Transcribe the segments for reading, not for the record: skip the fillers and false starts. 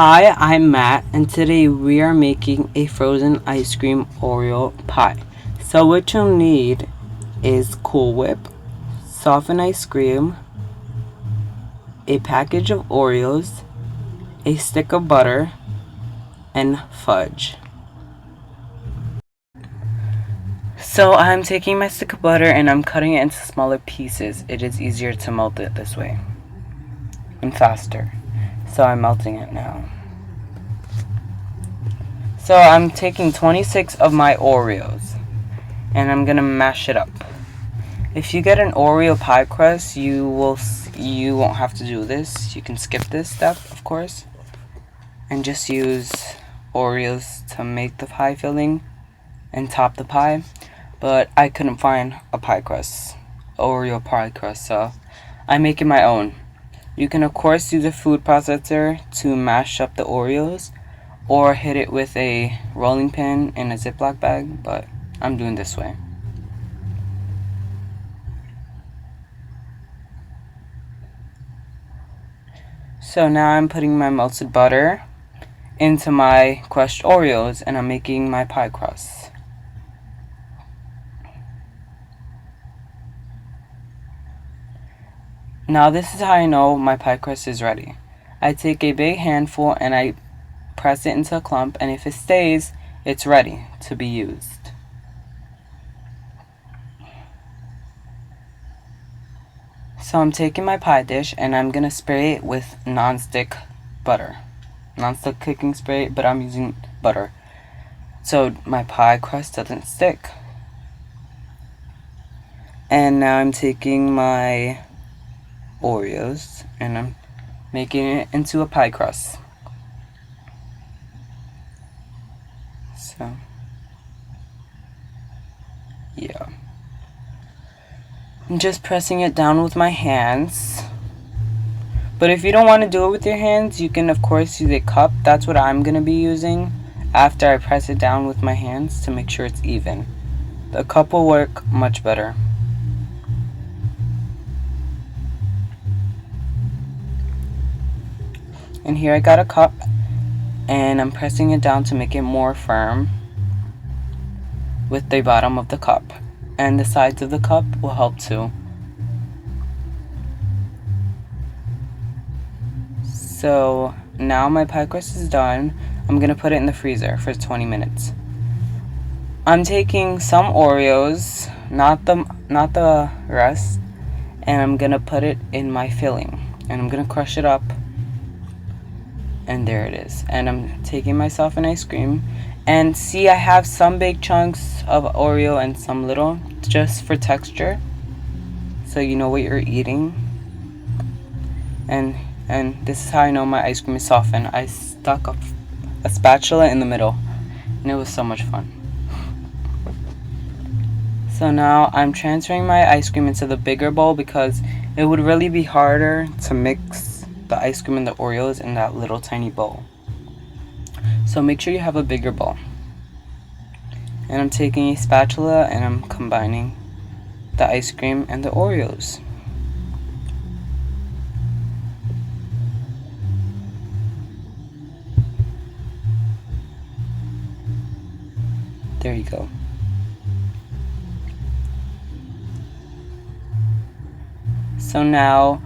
Hi, I'm Matt, and today we are making a frozen ice cream Oreo pie. So what you'll need is Cool Whip, softened ice cream, a package of Oreos, a stick of butter, and fudge. So I'm taking my stick of butter and I'm cutting it into smaller pieces. It is easier to melt it this way and faster. So I'm melting it now. So I'm taking 26 of my Oreos and I'm gonna mash it up. If you get an Oreo pie crust, you won't have to do this. You can skip this step, of course, and just use Oreos to make the pie filling and top the pie. But I couldn't find a pie crust, Oreo pie crust, so I'm making my own. You can of course use a food processor to mash up the Oreos, or hit it with a rolling pin in a Ziploc bag, but I'm doing this way. So now I'm putting my melted butter into my crushed Oreos and I'm making my pie crust. Now this is how I know my pie crust is ready. I take a big handful and I press it into a clump, and if it stays, it's ready to be used. So I'm taking my pie dish and I'm gonna spray it with non-stick butter. Non-stick cooking spray, but I'm using butter so my pie crust doesn't stick. And now I'm taking my Oreos and I'm making it into a pie crust. So, yeah. I'm just pressing it down with my hands. But if you don't want to do it with your hands, you can of course use a cup. That's what I'm going to be using after I press it down with my hands to make sure it's even. The cup will work much better. And here I got a cup and I'm pressing it down to make it more firm with the bottom of the cup. And the sides of the cup will help too. So now my pie crust is done. I'm gonna put it in the freezer for 20 minutes. I'm taking some Oreos, not the rest, and I'm gonna put it in my filling. And I'm gonna crush it up. And there it is. And I'm taking my softened ice cream. And see, I have some big chunks of Oreo and some little, just for texture, so you know what you're eating. And this is how I know my ice cream is softened. I stuck a spatula in the middle, and it was so much fun. So now I'm transferring my ice cream into the bigger bowl because it would really be harder to mix the ice cream and the Oreos in that little tiny bowl. So make sure you have a bigger bowl. And I'm taking a spatula and I'm combining the ice cream and the Oreos. There you go. So now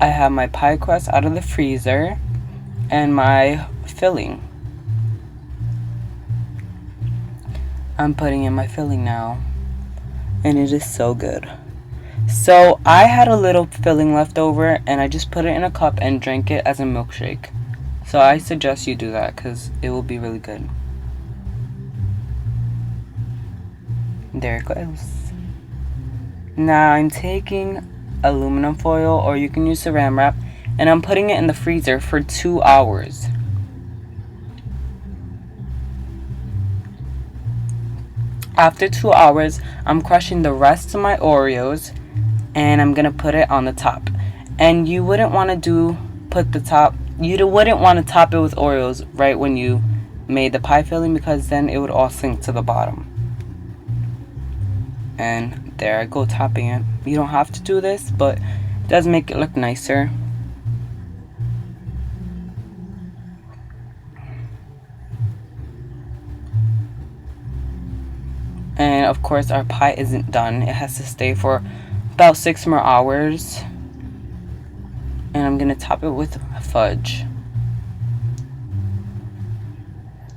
I have my pie crust out of the freezer and my filling. I'm putting in my filling now, and it is so good. So I had a little filling left over and I just put it in a cup and drank it as a milkshake. So I suggest you do that because it will be really good. There it goes. Now I'm taking aluminum foil, or you can use saran wrap, and I'm putting it in the freezer for 2 hours. After 2 hours, I'm crushing the rest of my Oreos and I'm gonna put it on the top. And you wouldn't want to you wouldn't want to top it with Oreos right when you made the pie filling, because then it would all sink to the bottom. And there I go, topping it. You don't have to do this, but it does make it look nicer. of course our pie isn't done. It has to stay for about 6 more hours. And I'm gonna top it with fudge.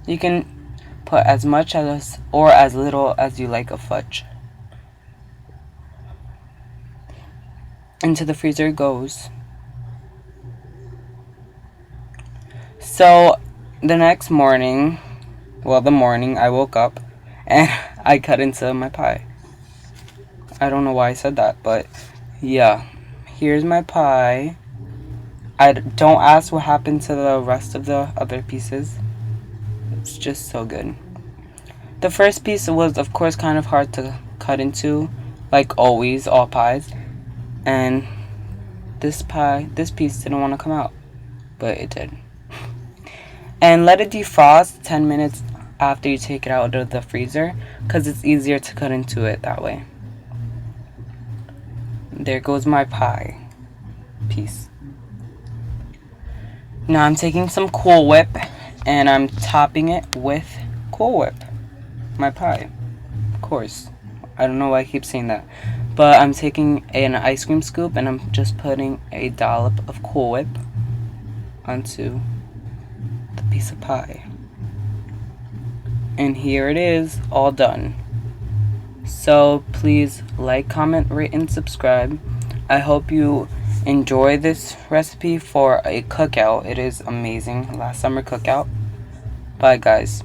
You can put as much as or as little as you like of fudge. Into the freezer it goes. So the next morning, I woke up and I cut into my pie. I don't know why I said that, but yeah. Here's my pie. I don't ask what happened to the rest of the other pieces. It's just so good. The first piece was, of course, kind of hard to cut into, like always, all pies. And this piece didn't want to come out, but it did. And let it defrost 10 minutes after you take it out of the freezer, because it's easier to cut into it that way. There goes my pie piece. Now I'm taking some Cool Whip and I'm topping it with Cool Whip. My pie. Of course. I don't know why I keep saying that. But I'm taking an ice cream scoop and I'm just putting a dollop of Cool Whip onto the piece of pie. And here it is, all done. So please like, comment, rate, and subscribe. I hope you enjoy this recipe for a cookout. It is amazing. Last summer cookout. Bye, guys.